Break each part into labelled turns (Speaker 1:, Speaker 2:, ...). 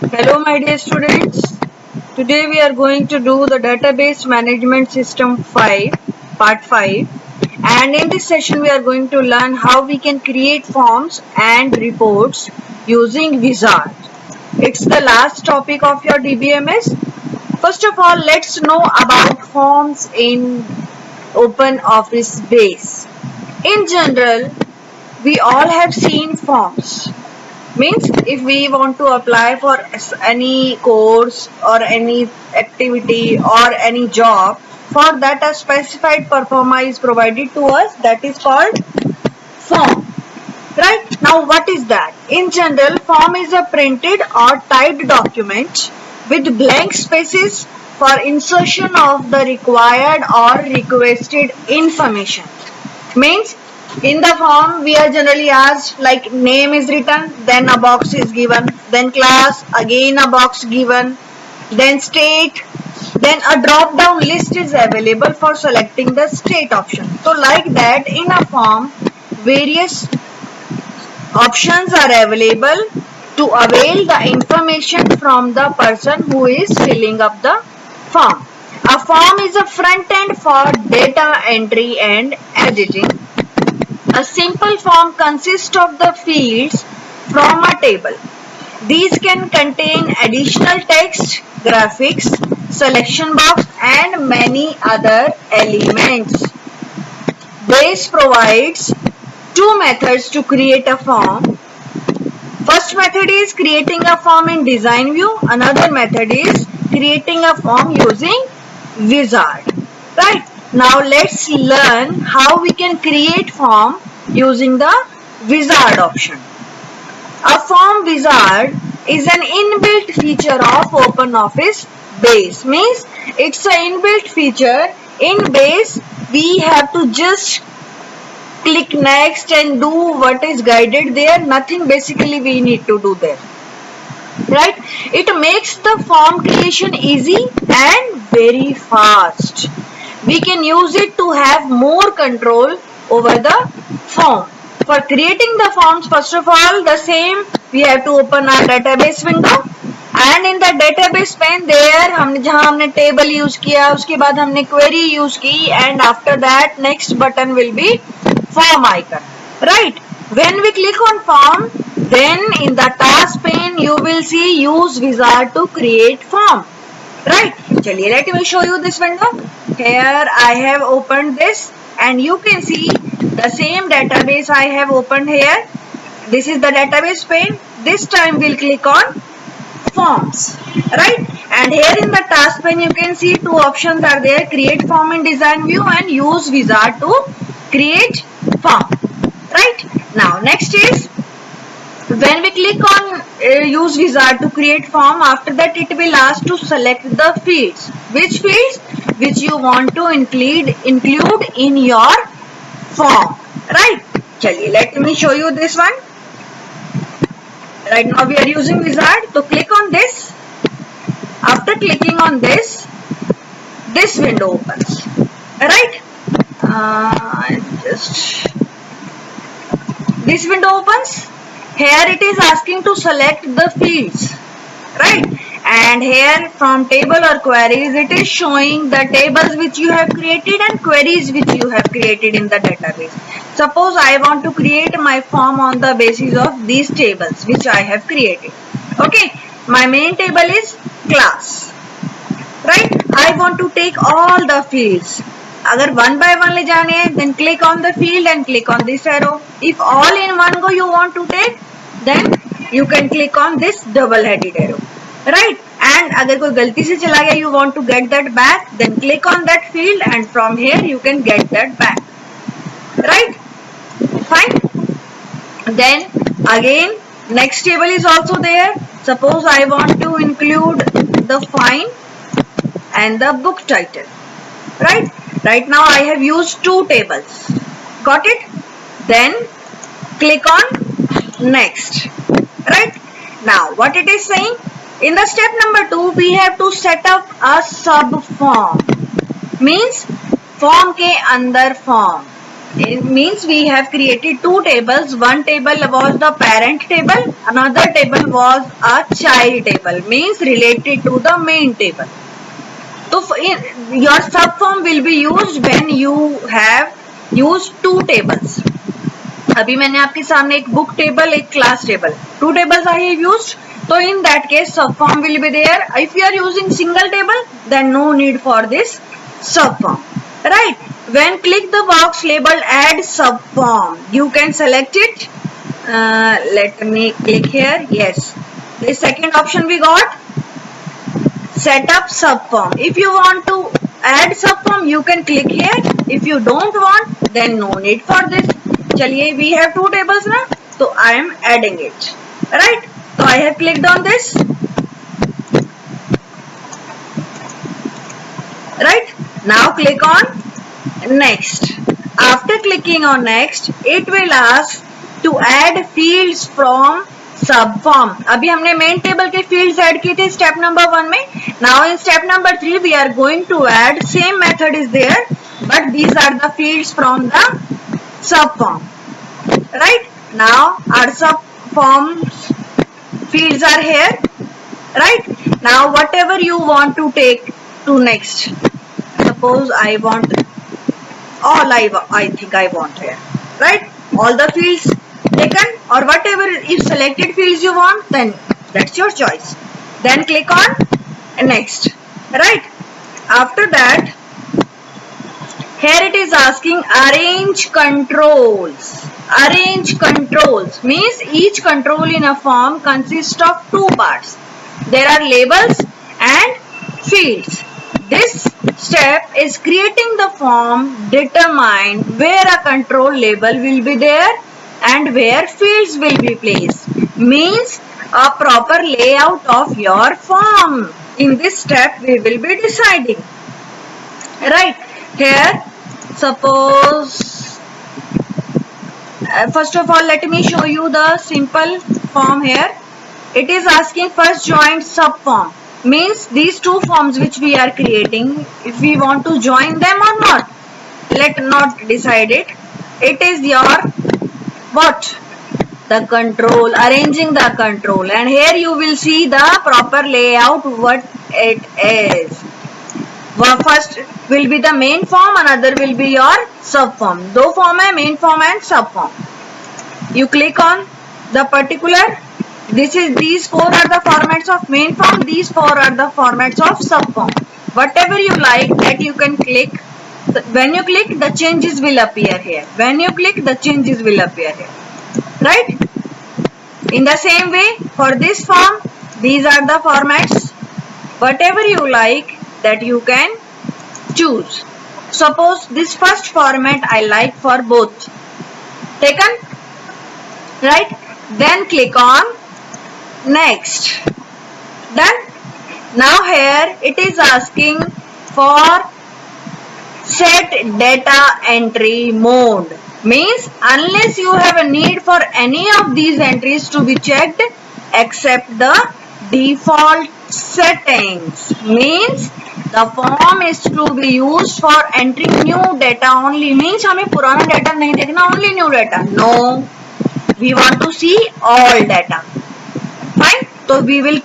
Speaker 1: Hello my dear students. Today we are going to do the database management system 5 part 5, and in this session we are going to learn how we can create forms and reports using Wizard. It's the last topic of your DBMS. First of all, let's know about forms in OpenOffice Base. In general, we all have seen forms. Means if we want to apply for any course or any activity or any job, for that a specified performa is provided to us, that is called form. Right? Now what is that? In general, form is a printed or typed document with blank spaces for insertion of the required or requested information. Means in the form we are generally asked, like, name is written, then a box is given, then class, again a box given, then state, then a drop down list is available for selecting the state option. So like that, in a form various options are available to avail the information from the person who is filling up the form. A form is a front end for data entry and editing. A simple form consists of the fields from a table. These can contain additional text, graphics, selection box and many other elements. Base provides two methods to create a form. First method is creating a form in design view. Another method is creating a form using Wizard. Right? Now let's learn how we can create form using the Wizard option. A form wizard is an inbuilt feature of OpenOffice Base. Means it's an inbuilt feature in Base. We have to just click next and do what is guided there. Nothing basically we need to do there. Right? It makes the form creation easy and very fast. We can use it to have more control over the form. For creating the forms, first of all, the same, we have to open our database window, and in the database pane there जहाँ हमने table use किया, उसके बाद हमने query use की, and after that next button will be form icon. Right? When we click on form, then in the task pane you will see use Wizard to create form. Right? चलिए, let me show you this window. Here I have opened this, and you can see the same database I have opened here. This is the database pane. This time we'll click on forms. Right? And here in the task pane you can see two options are there: create form in design view and use Wizard to create form. Right? Now next is, when we click on use Wizard to create form, after that it will ask to select the fields. Which fields? Which you want to include in your form. Right? Chaliye, let me show you this one. Right now we are using Wizard. So click on this. After clicking on this, this window opens. Right? This window opens. Here it is asking to select the fields. Right? And here from table or queries, it is showing the tables which you have created and queries which you have created in the database. Suppose I want to create my form on the basis of these tables which I have created. Okay, my main table is class. Right? I want to take all the fields. Agar one by one le jane hai, then click on the field and click on this arrow. If all in one go you want to take, then you can click on this double headed arrow. Right? And अगर कोई गलती से चला गया, you want to get that back, then click on that field and from here you can get that back. Right? Fine. Then again next table is also there. Suppose I want to include the fine and the book title. Right? Right now I have used two tables. Got it? Then click on next. Right? Now what it is saying? In the step number 2, we have to set up a sub form. Means form के अंदर form. It means we have created two tables. One table was the parent table, another table was a child table, means related to the main table. So your subform will be used when you have used two tables. अभी मैंने आपके सामने एक book table, एक class table, two tables I have used. So in that case subform will be there. If you are using single table, then no need for this subform, right? When click the box labeled add subform, you can select it. Let me click here. Yes, the second option we got, set up subform. If you want to add subform, you can click here. If you don't want, then no need for this. चलिए, we have two tables ना, so I am adding it, right? So I have clicked on this, right? Now click on next. After clicking on next, it will ask to add fields from subform. अभी हमने main table के fields add किए थे step number 1 में. Now in step number 3 we are going to add, same method is there, but these are the fields from the subform, right? Now our subforms fields are here, right? Now whatever you want to take to next, suppose I want all, I think I want here, right? All the fields taken, or whatever if selected fields you want, then that's your choice. Then click on next, right? After that, here it is asking arrange controls. Arrange controls means each control in a form consists of two parts. There are labels and fields. This step is creating the form, determine where a control label will be there and where fields will be placed. Means a proper layout of your form. In this step we will be deciding, right? Here suppose first of all let me show you the simple form here. It is asking first joint subform, means these two forms which we are creating, if we want to join them or not, let not decide it. It is your what? The control, arranging the control, and here you will see the proper layout what it is. First will be the main form, another will be your subform. दो form है, main form and subform. You click on the particular. These four are the formats of main form. These four are the formats of subform. Whatever you like, that you can click. When you click, the changes will appear here. When you click, the changes will appear here. Right? In the same way, for this form, these are the formats. Whatever you like, that you can choose. Suppose this first format I like for both. Taken? Right? Then click on next. Done? Now here it is asking for set data entry mode. Means unless you have a need for any of these entries to be checked except the default settings. Means the form is to be used for entering new data only. Means हमें पुराना data नहीं देखना, only new data. No, we want to see all data. Fine. So we will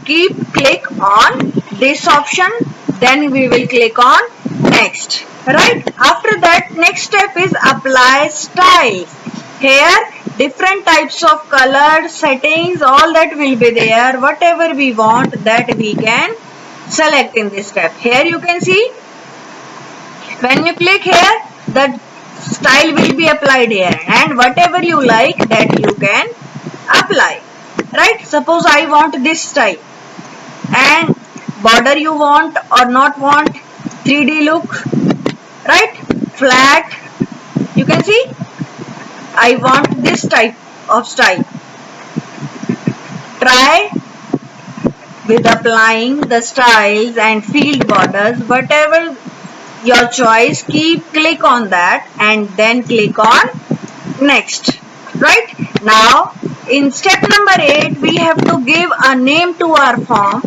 Speaker 1: click on this option. Then we will click on next. Right. After that, next step is apply styles. Here different types of color settings, all that will be there. Whatever we want, that we can select in this step. Here you can see, when you click here, the style will be applied here, and whatever you like, that you can apply. Right? Suppose I want this style, and border you want or not want, 3D look, right? Flat, you can see, I want this type of style. Try with applying the styles and field borders, whatever your choice, click on that and then click on next. Right? Now in step number 8 we have to give a name to our form,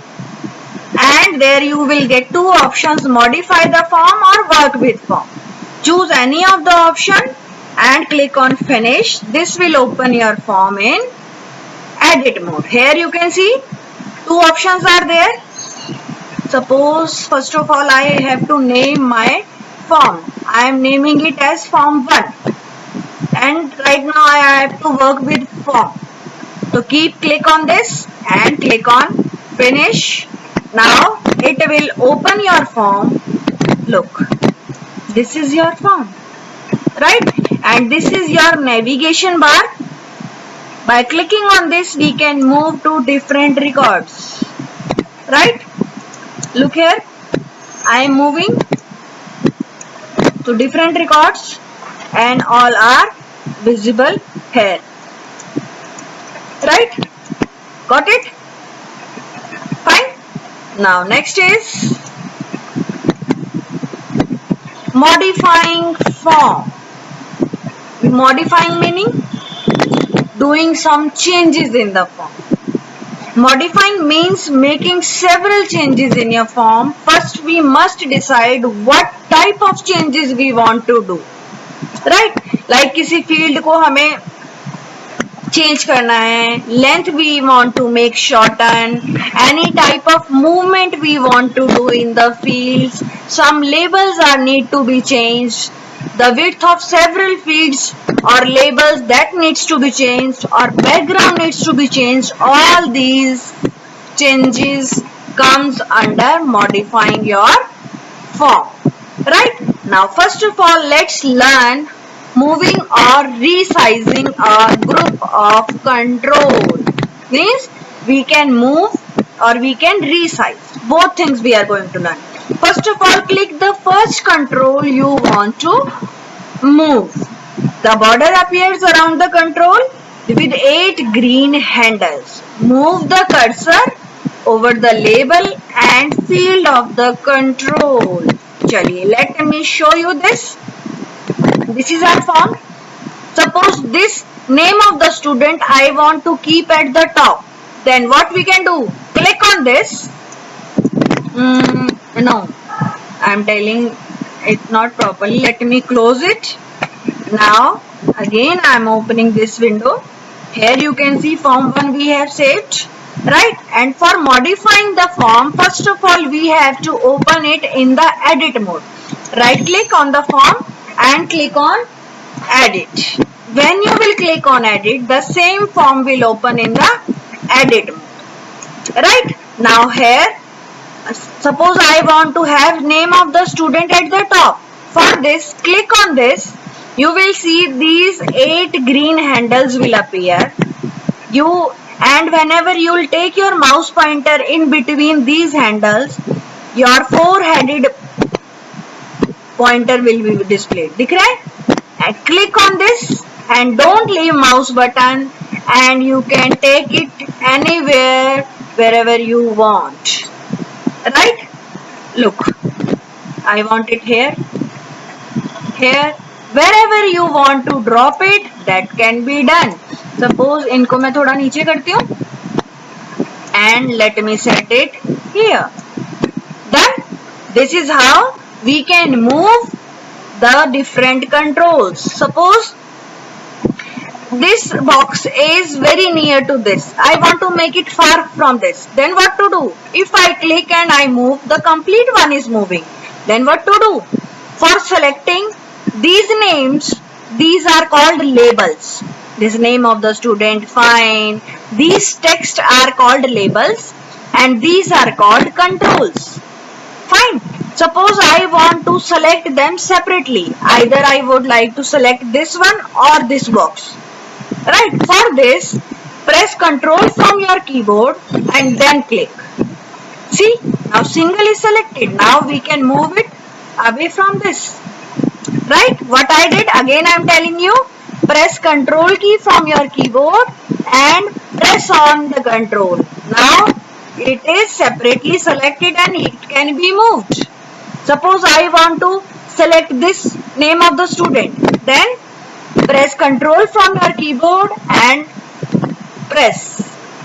Speaker 1: and there you will get two options, modify the form or work with form. Choose any of the option and click on finish. This will open your form in edit mode. Here you can see two options are there. Suppose first of all I have to name my form. I am naming it as form 1 and right now I have to work with form. So click on this and click on finish. Now it will open your form. Look, this is your form, right? And this is your navigation bar. By clicking on this we can move to different records, right? Look here, I am moving to different records and all are visible here, right? Got it? Fine. Now next is modifying form. Modifying meaning doing some changes in the form. Modifying means making several changes in your form. First we must decide what type of changes we want to do, right? Like किसी field को हमें change करना है, length we want to make shorten, any type of movement we want to do in the fields, some labels are need to be changed, the width of several fields or labels that needs to be changed or background needs to be changed. All these changes comes under modifying your form, right? Now first of all let's learn moving or resizing a group of control. Means we can move or we can resize. Both things we are going to learn. First of all, click the first control you want to move. The border appears around the control with 8 green handles. Move the cursor over the label and field of the control. Chaliye, let me show you this. This is our form. Suppose this name of the student I want to keep at the top. Then what we can do? Click on this. No, I am telling it not properly. Let me close it. Now again I am opening this window. Here you can see form 1 we have saved, right? And for modifying the form, first of all we have to open it in the edit mode. Right click on the form and click on edit. When you will click on edit, the same form will open in the edit mode, right? Now here suppose I want to have name of the student at the top. For this, click on this. You will see these 8 green handles will appear. And whenever you will take your mouse pointer in between these handles, your 4-headed pointer will be displayed. दिख रहा है? And click on this and don't leave mouse button and you can take it anywhere wherever you want. Right? Look, I want it here, here, wherever you want to drop it, that can be done. Suppose इनको मैं थोड़ा नीचे करती हूँ and let me set it here. Done. This is how we can move the different controls. Suppose this box is very near to this. I want to make it far from this. Then what to do? If I click and I move, the complete one is moving. Then what to do? For selecting these names, these are called labels. This name of the student, fine. These text are called labels and these are called controls. Fine. Suppose I want to select them separately. Either I would like to select this one or this box. Right, for this, press Ctrl from your keyboard and then click. See, now single is selected. Now we can move it away from this. Right, what I did, again I am telling you, press Ctrl key from your keyboard and press on the control. Now it is separately selected and it can be moved. Suppose I want to select this name of the student. Then press Ctrl from your keyboard and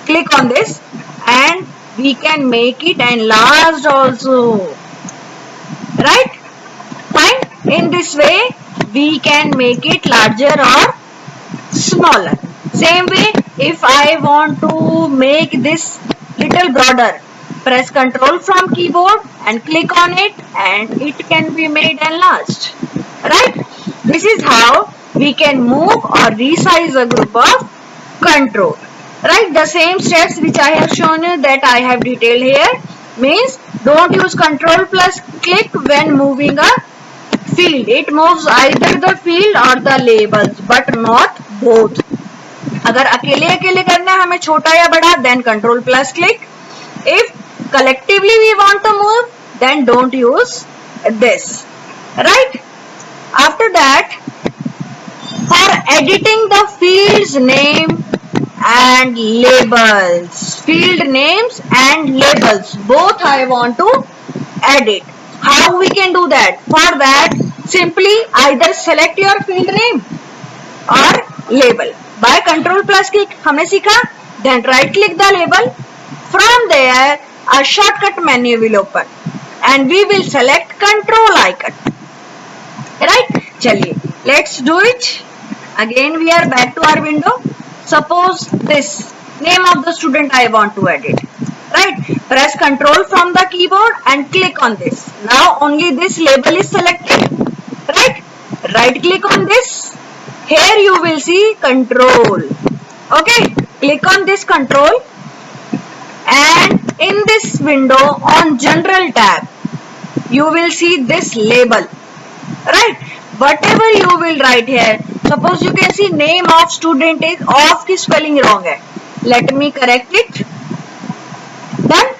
Speaker 1: click on this and we can make it enlarged also. Right? Fine. In this way we can make it larger or smaller. Same way, if I want to make this little broader, press Ctrl from keyboard and click on it, and it can be made enlarged. Right? This is how we can move or resize a group of control. Right? The same steps which I have shown you, that I have detailed here, means don't use Ctrl plus click when moving a field. It moves either the field or the labels, but not both. अगर अकेले अकेले करना है हमें छोटा या बड़ा, then Ctrl plus click. If collectively we want to move, then don't use this. Right? After that, for editing the field's name and labels, field names and labels, both I want to edit. How we can do that? For that, simply either select your field name or label. By Ctrl plus click हमने सीखा, then right click the label. From there, a shortcut menu will open and we will select control icon. Right? चलिए, let's do it. Again we are back to our window. Suppose this name of the student I want to edit. Right? Press Ctrl from the keyboard and click on this. Now only this label is selected. Right? Right click on this. Here you will see control. Okay? Click on this control, and in this window on general tab, you will see this label. Right? Whatever you will write here, suppose you can see name of student is of की spelling wrong है. Let me correct it. Done.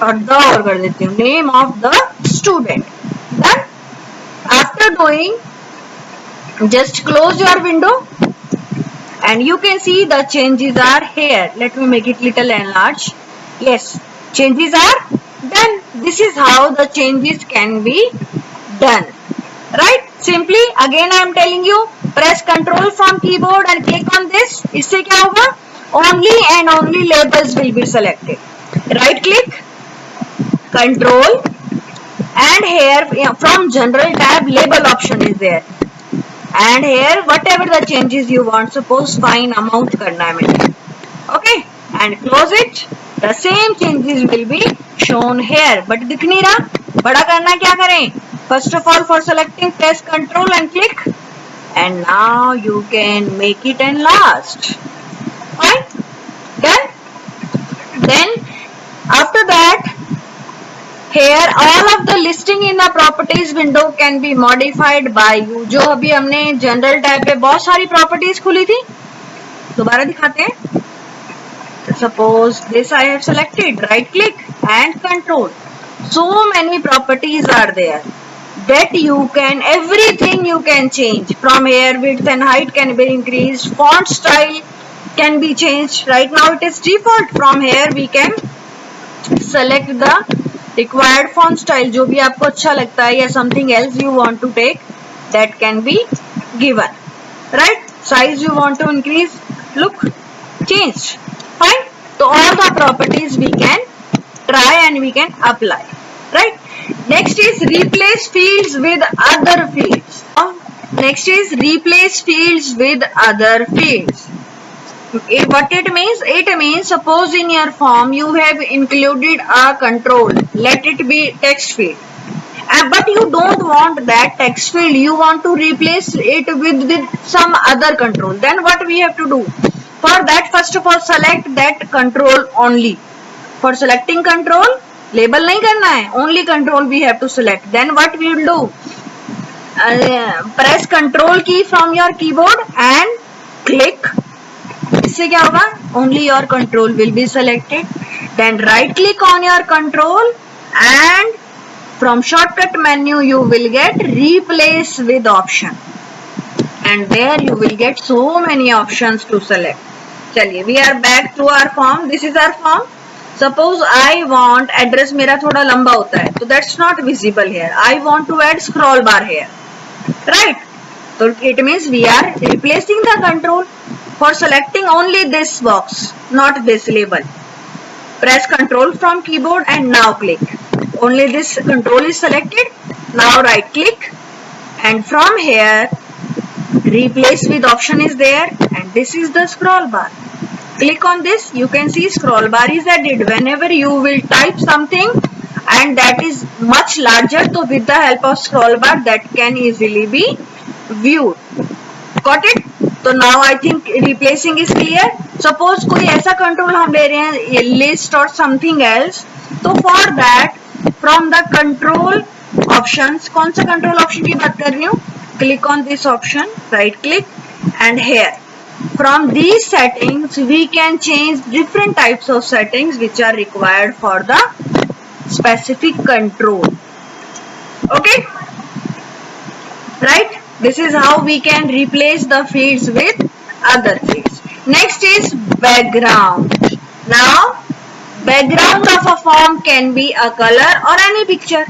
Speaker 1: और the और कर देती हूँ, name of the student. Done. After doing, just close your window and you can see the changes are here. Let me make it little enlarged. Yes, changes are done. This is how the changes can be done. Right? Simply again I am telling you, press Ctrl from keyboard and click on this. इससे क्या होगा? Only and only labels will be selected. Right click, Control, and here from general tab label option is there. And here whatever the changes you want, suppose fine amount करना है मुझे. Okay, and close it. The same changes will be shown here, but दिख नहीं रहा. बड़ा करना क्या करें? First of all, for selecting, press Ctrl and click, and now you can make it enlarged. Fine, done. Then after that, here all of the listing in the properties window can be modified by you. जो अभी हमने general tab पे बहुत सारी properties खुली थी, दोबारा दिखाते हैं. Suppose this I have selected, right click and control. So many properties are there that you can, everything you can change. From here, width and height can be increased, font style can be changed. Right now it is default. From here we can select the required font style, जो भी आपको अच्छा लगता है, या something else you want to take, that can be given. Right? Size you want to increase, look, changed. Fine. So all the properties we can try and we can apply. Right? Next is replace fields with other fields. Next is replace fields with other fields. What it means? It means suppose in your form you have included a control. Let it be text field. But you don't want that text field. You want to replace it with some other control. Then what we have to do? For that, first of all, select that control only. For selecting control, label नहीं करना है, only control we have to select. Then what we will do? Press control key from your keyboard and click. इससे क्या होगा? Only your control will be selected. Then right click on your control and from shortcut menu you will get replace with option. And there you will get so many options to select. चलिए, we are back to our form. This is our form. Suppose I want address मेरा थोड़ा लंबा होता है, so that's not visible here. I want to add scroll bar here, right? So it means we are replacing the control. For selecting only this box, not this label, press Ctrl from keyboard and now click. Only this control is selected. Now right click and from here Replace with option is there, and this is the scroll bar. Click on this, you can see scroll bar is added. Whenever you will type something and that is much larger, so with the help of scroll bar that can easily be viewed. Got it? So now I think replacing is clear. Suppose कोई ऐसा control हम ले रहे हैं list or something else, तो for that from the control options, कौन सा control option की बात कर रही हूँ? Click on this option, right click, and here from these settings we can change different types of settings which are required for the specific control. Okay, right? This is how we can replace the fields with other fields. Next is background. Now background of a form can be a color or any picture,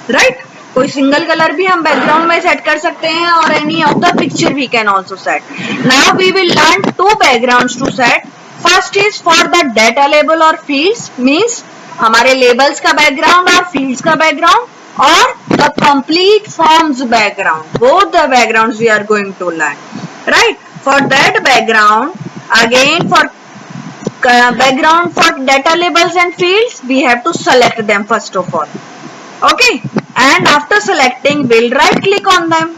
Speaker 1: right? कोई single colour भी हम background में set कर सकते हैं और any of the picture we can also set. Now we will learn two backgrounds to set. First is for the data label और fields, means हमारे लेबल्स का बैकग्राउंड और फील्ड्स का बैकग्राउंड, और the complete forms background. Both the backgrounds we are going to learn, right? For that background, again for background for data labels and fields, we have to select them first of all. Okay, and after selecting we'll right click on them.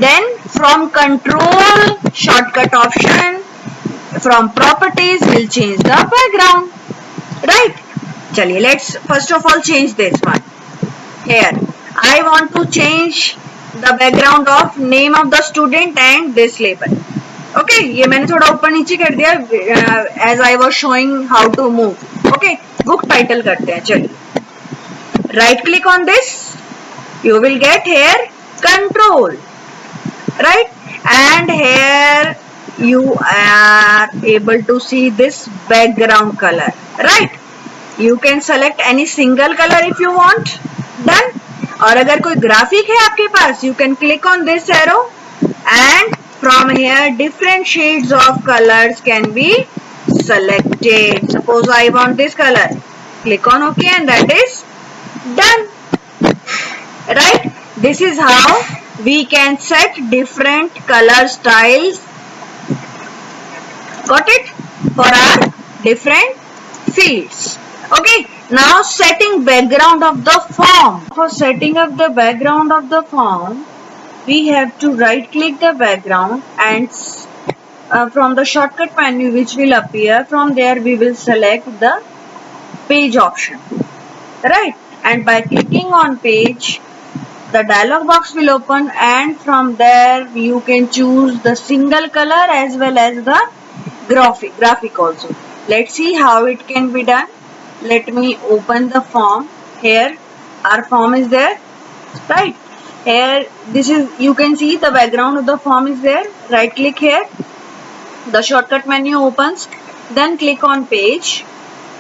Speaker 1: Then from control shortcut option, from properties we'll change the background, right? Chaliye, let's first of all change this one. Here I want to change the background of name of the student and this label. Okay, ये मैंने थोड़ा ऊपर नीचे कर दिया as I was showing how to move. Okay, book title करते हैं. चलिए, right click on this, you will get here control, right? And here you are able to see this background color, right? You can select any single color if you want. Done. और अगर कोई graphic है आपके पास, you can click on this arrow and from here different shades of colors can be selected. Suppose I want this color, click on OK and that is done, right? This is how we can set different color styles, got it, for our different fields. Okay, now setting background of the form. For setting up the background of the form, we have to right click the background and from the shortcut menu which will appear, from there we will select the page option, right? And by clicking on page, the dialog box will open and from there you can choose the single color as well as the graphic also. Let's see how it can be done. Let me open the form. Here our form is there, right? Here this is, you can see the background of the form is there. Right click here, the shortcut menu opens, then click on page.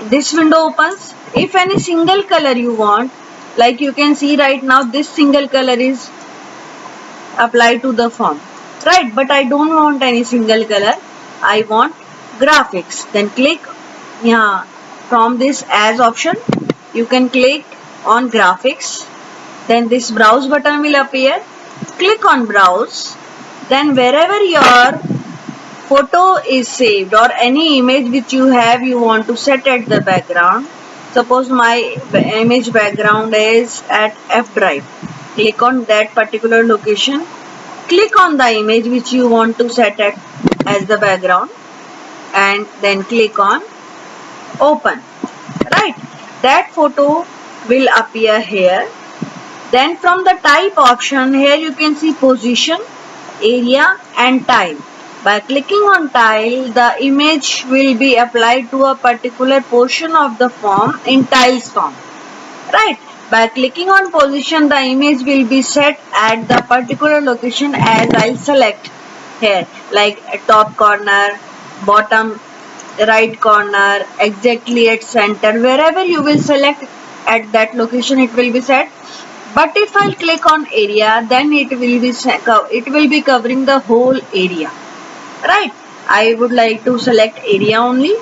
Speaker 1: This window opens. If any single color you want, like you can see right now this single color is applied to the form, right? But I don't want any single color, I want graphics. Then click here, from this as option you can click on graphics. Then this browse button will appear. Click on browse. Then wherever your photo is saved or any image which you have, you want to set at the background. Suppose my image background is at F drive. Click on that particular location. Click on the image which you want to set at as the background and then click on open, right? That photo will appear here. Then from the type option, here you can see position, area and tile. By clicking on tile, the image will be applied to a particular portion of the form in tiles form, right? By clicking on position, the image will be set at the particular location as I'll select here, like top corner, bottom right corner, exactly at center. Wherever you will select at that location, it will be set. But if I'll click on area, then it will be covering the whole area, right? I would like to select area only,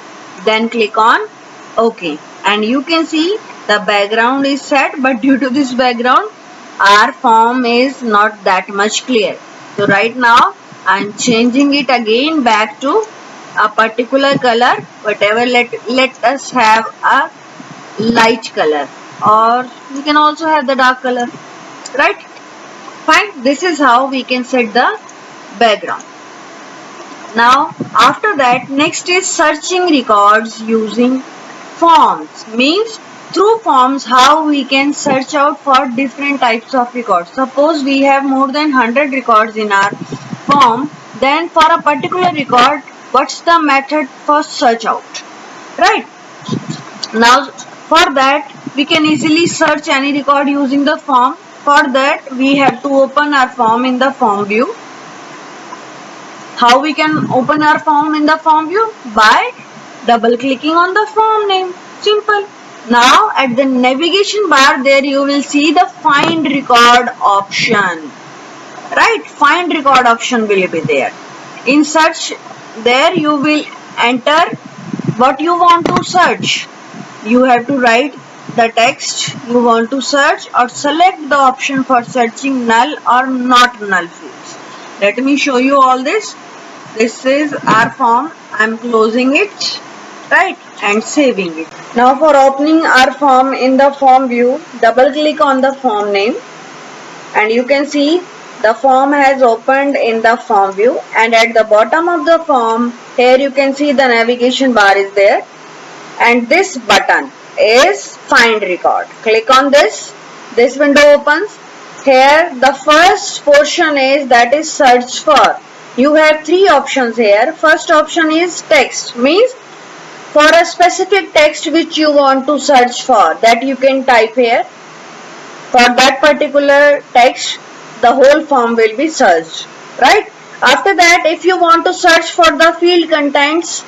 Speaker 1: then click on OK, and you can see the background is set, but due to this background our form is not that much clear. So right now I am changing it again back to a particular color, whatever. Let us have a light color, or we can also have the dark color, right? Fine. This is how we can set the background. Now after that, next is searching records using forms. Means through forms how we can search out for different types of records. Suppose we have more than 100 records in our form, then for a particular record, what's the method for search out, right? Now for that, we can easily search any record using the form. For that, we have to open our form in the form view. How we can open our form in the form view? By double clicking on the form name. Simple. Now at the navigation bar, there you will see the find record option, right? Find record option will be there. In search, there you will enter what you want to search. You have to write the text you want to search or select the option for searching null or not null fields. Let me show you all this. This is our form. I am closing it, right, and saving it. Now for opening our form in the form view, double click on the form name and you can see the form has opened in the form view, and at the bottom of the form, here you can see the navigation bar is there, and this button is find record. Click on this. This window opens. Here the first portion is that is search for. You have three options here. First option is text, means for a specific text which you want to search for, that you can type here. For that particular text, the whole form will be searched, right? After that, if you want to search for the field contents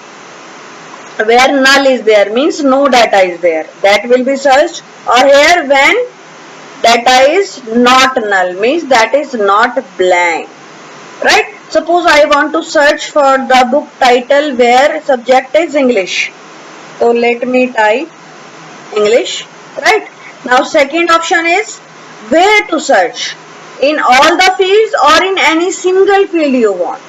Speaker 1: where null is there, means no data is there, that will be searched. Or here when data is not null, means that is not blank, right? Suppose I want to search for the book title where subject is English. So let me type English, right? Now second option is where to search. In all the fields or in any single field you want.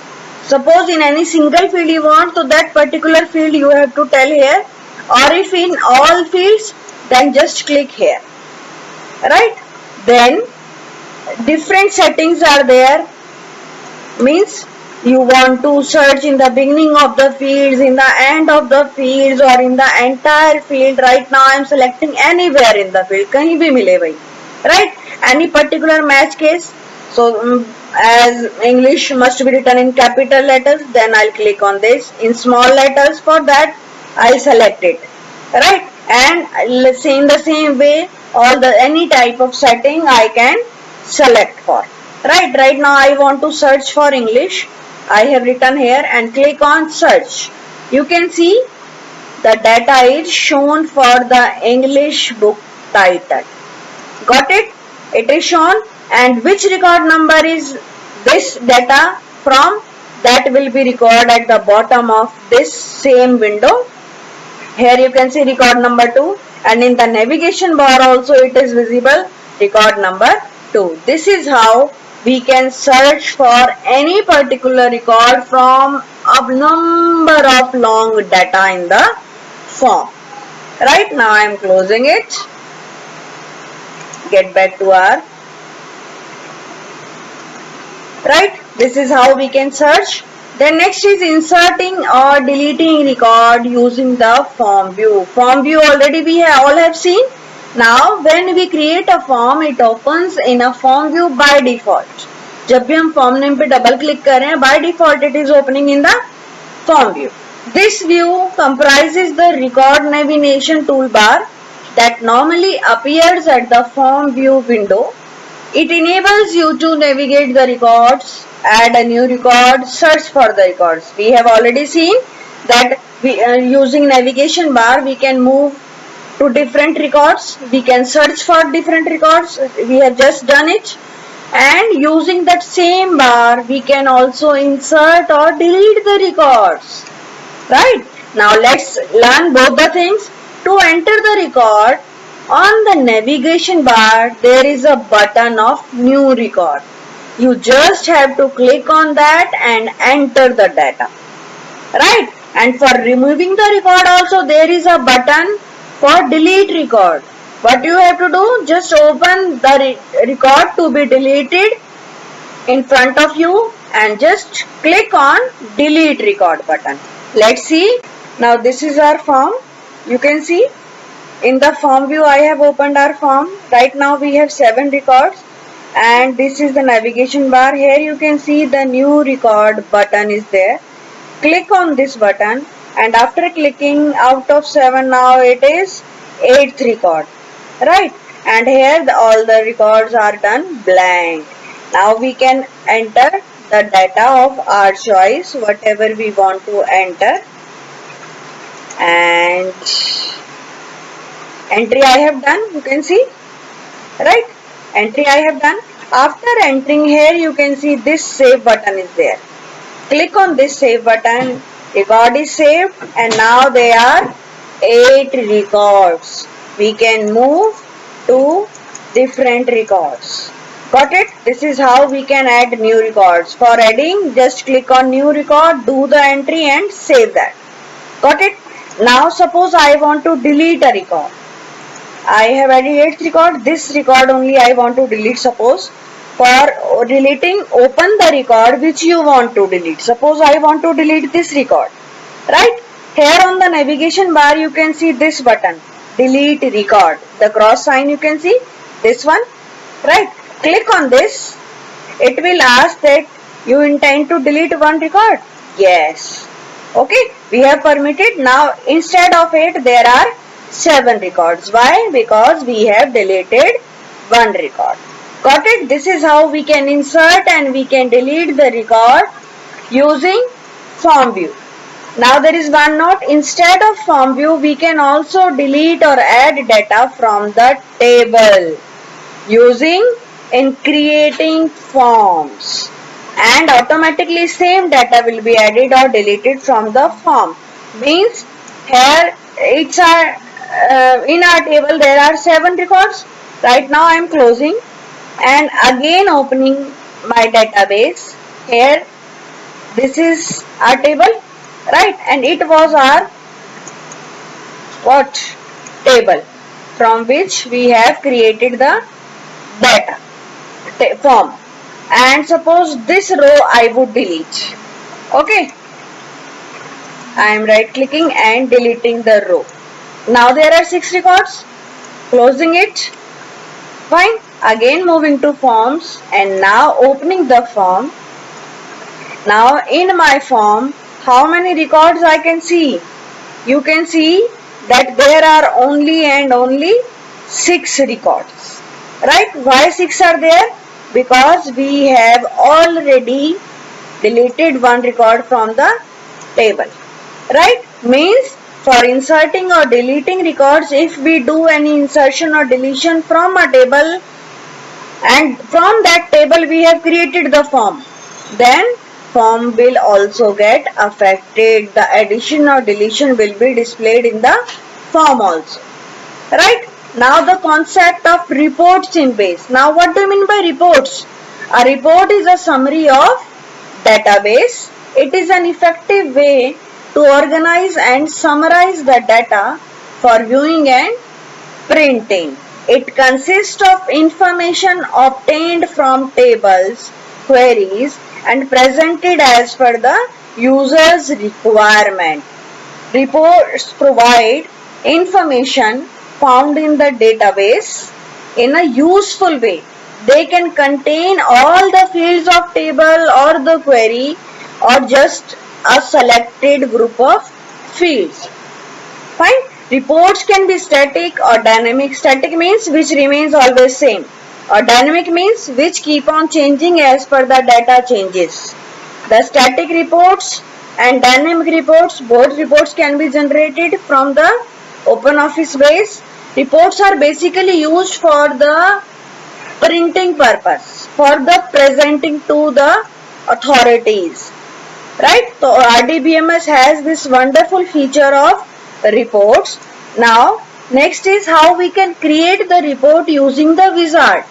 Speaker 1: Suppose in any single field you want, so that particular field you have to tell here. Or if in all fields, then just click here, right? Then different settings are there. Means you want to search in the beginning of the fields, in the end of the fields, or in the entire field. Right now I am selecting anywhere in the field, kahin bhi mile bhai, right? Any particular match case. So as English must be written in capital letters, then I'll click on this. In small letters, for that I'll select it, right? And let's say in the same way, any type of setting I can select for, right? Right now I want to search for English. I have written here and click on search. You can see the data is shown for the English book title. Got it? It is shown, and which record number is this data from, that will be recorded at the bottom of this same window. Here you can see record number 2, and in the navigation bar also it is visible, record number 2. This is how we can search for any particular record from a number of long data in the form. Right now I am closing it. Get back to our, right? This is how we can search. Then next is inserting or deleting record using the form view. Form view already we all have seen. Now when we create a form, it opens in a form view by default. जब भी हम form name पे double click कर रहे हैं, by default it is opening in the form view. This view comprises the record navigation toolbar that normally appears at the form view window. It enables you to navigate the records, add a new record, search for the records. We have already seen that using navigation bar we can move to different records, we can search for different records. We have just done it. And using that same bar we can also insert or delete the records, right? Now let's learn both the things. To enter the record, on the navigation bar there is a button of new record. You just have to click on that and enter the data, right? And for removing the record also there is a button for delete record. What you have to do, just open the record to be deleted in front of you and just click on delete record button. Let's see. Now this is our form. You can see in the form view I have opened our form. Right now we have 7 records and this is the navigation bar. Here you can see the new record button is there. Click on this button and after clicking, out of 7 now it is 8th record, right? And here all the records are done blank. Now we can enter the data of our choice, whatever we want to enter, and entry I have done, you can see, right? Entry I have done. After entering, here you can see this save button is there. Click on this save button, record is saved, and now there are 8 records. We can move to different records. Got it? This is how we can add new records. For adding, just click on new record, do the entry and save that. Got it? Now suppose I want to delete a record. I have added 8th record. This record only I want to delete. Suppose for deleting, open the record which you want to delete. Suppose I want to delete this record, right? Here on the navigation bar you can see this button, delete record. The cross sign you can see, this one, right? Click on this. It will ask that you intend to delete one record. Yes. Okay, we have permitted. Now instead of 8 there are 7 records. Why? Because we have deleted one record. Got it? This is how we can insert and we can delete the record using form view. Now there is one note. Instead of form view, we can also delete or add data from the table using in creating forms, and automatically same data will be added or deleted from the form. Means here it's in our table there are 7 records. Right now I am closing and again opening my database. Here this is our table, right? And it was our table from which we have created the data form. And suppose this row I would delete. Okay, I am right clicking and deleting the row. Now there are 6 records. Closing it. Fine. Again moving to forms and now opening the form. Now in my form, how many records I can see? You can see that there are only 6 records. Right? Why 6 are there? Because we have already deleted one record from the table. Right? Means for inserting or deleting records, if we do any insertion or deletion from a table and from that table we have created the form, then form will also get affected. The addition or deletion will be displayed in the form also. Right? Now the concept of reports in base. Now what do you mean by reports? A report is a summary of database. It is an effective way to organize and summarize the data for viewing and printing. It consists of information obtained from tables, queries, and presented as per the user's requirement. Reports provide information found in the database in a useful way. They can contain all the fields of table or the query or just a selected group of fields. Fine. Reports can be static or dynamic. Static means which remains always same, or dynamic means which keep on changing as per the data changes. The static reports and dynamic reports, both reports can be generated from the OpenOffice base. Reports are basically used for the printing purpose, for the presenting to the authorities. Right? So RDBMS has this wonderful feature of reports. Now next is how we can create the report using the wizard.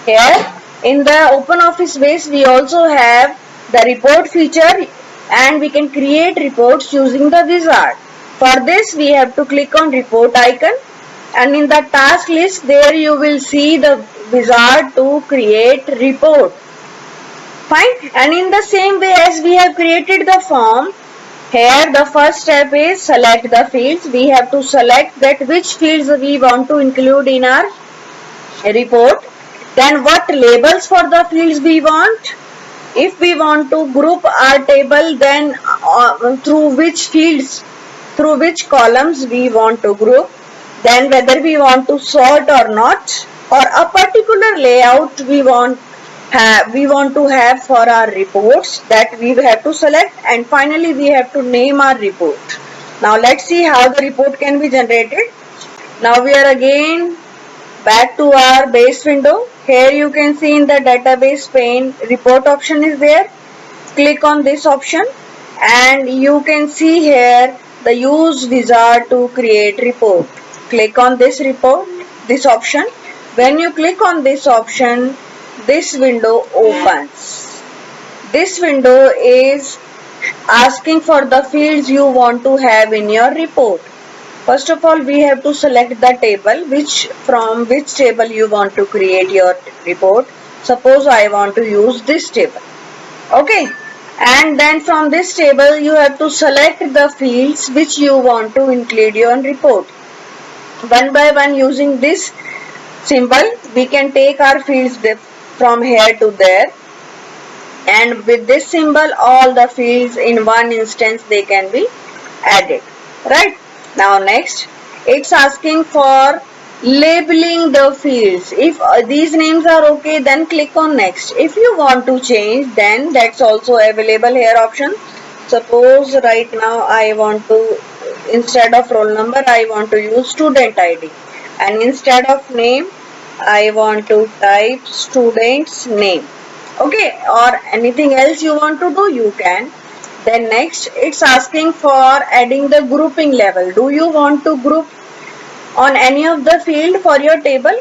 Speaker 1: Here In the OpenOffice base, we also have the report feature and we can create reports using the wizard. For this, we have to click on report icon, and in the task list there you will see the wizard to create report. Fine. And in the same way as we have created the form, here the first step is select the fields. We have to select that which fields we want to include in our report. Then what labels for the fields we want. If we want to group our table, then through which fields, through which columns we want to group. Then whether we want to sort or not, or a particular layout we want to have for our reports, that we have to select. And finally we have to name our report. Now let's see how the report can be generated. Now we are again back to our base window. Here you can see in the database pane, report option is there. Click on this option and you can see here the use wizard to create report. Click on this option. When you click on this option, this window opens. This window is asking for the fields you want to have in your report. First of all, we have to select the table, from which table you want to create your report. Suppose I want to use this table. Okay. And then from this table, you have to select the fields which you want to include your report. One by one, using this symbol, we can take our fields from here to there. And with this symbol, all the fields in one instance, they can be added. Right. Now next, it's asking for labeling the fields. If these names are okay, then click on next. If you want to change, then that's also available here option. Suppose right now I want to, instead of roll number, I want to use student ID, and instead of name I want to type student's name. Okay, or anything else you want to do, you can. Then next, it's asking for adding the grouping level. Do you want to group on any of the field for your table?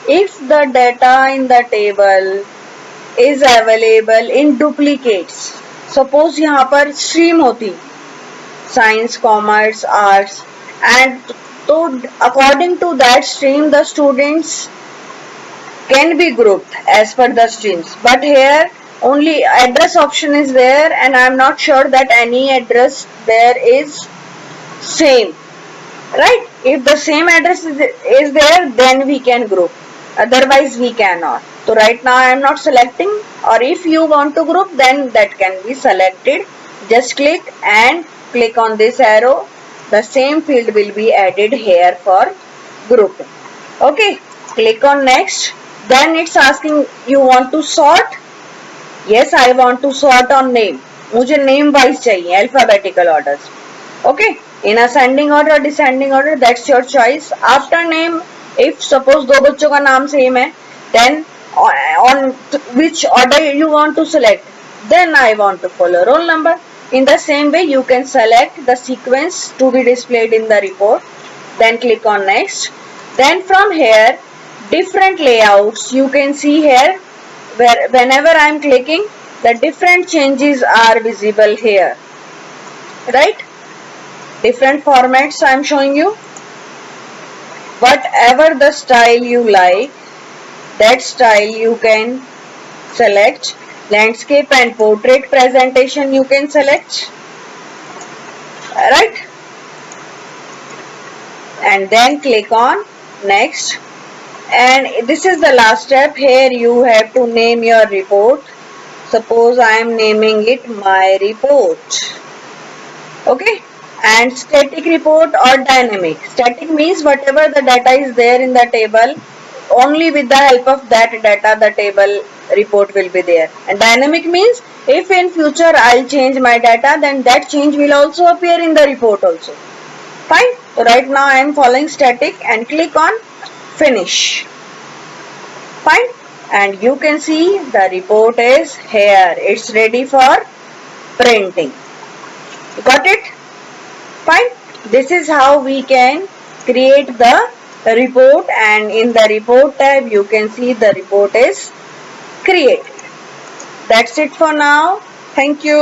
Speaker 1: If the data in the table is available in duplicates, suppose यहाँ पर stream होती, science, commerce, arts, and so according to that stream, the students can be grouped as per the streams. But here only address option is there, and I am not sure that any address there is same. Right? If the same address is there, then we can group. Otherwise we cannot. So right now I am not selecting, or if you want to group, then that can be selected. Just click on this arrow. The same field will be added here for grouping. Okay. Click on next. Then it's asking, you want to sort. Yes, I want to sort on name. मुझे name wise चाहिए, alphabetical orders. Okay, in ascending order, descending order, that's your choice. After name, if suppose दो बच्चों का नाम same है, then on which order you want to select, then I want to follow roll number. In the same way, you can select the sequence to be displayed in the report. Then click on next. Then from here, different layouts you can see here. Where whenever I am clicking, the different changes are visible here. Right? Different formats I am showing you. Whatever the style you like, that style you can select. Landscape and portrait presentation you can select. Right? And then click on next. And this is the last step. Here you have to name your report. Suppose I am naming it my report. Okay. And static report or dynamic. Static means whatever the data is there in the table, only with the help of that data the table report will be there. And dynamic means if in future I'll change my data, then that change will also appear in the report also. Fine. So right now I am following static and click on finish. Fine. And you can see the report is here. It's ready for printing. Got it? Fine. This is how we can create the report, and in the report tab you can see the report is create. That's it for now. Thank you.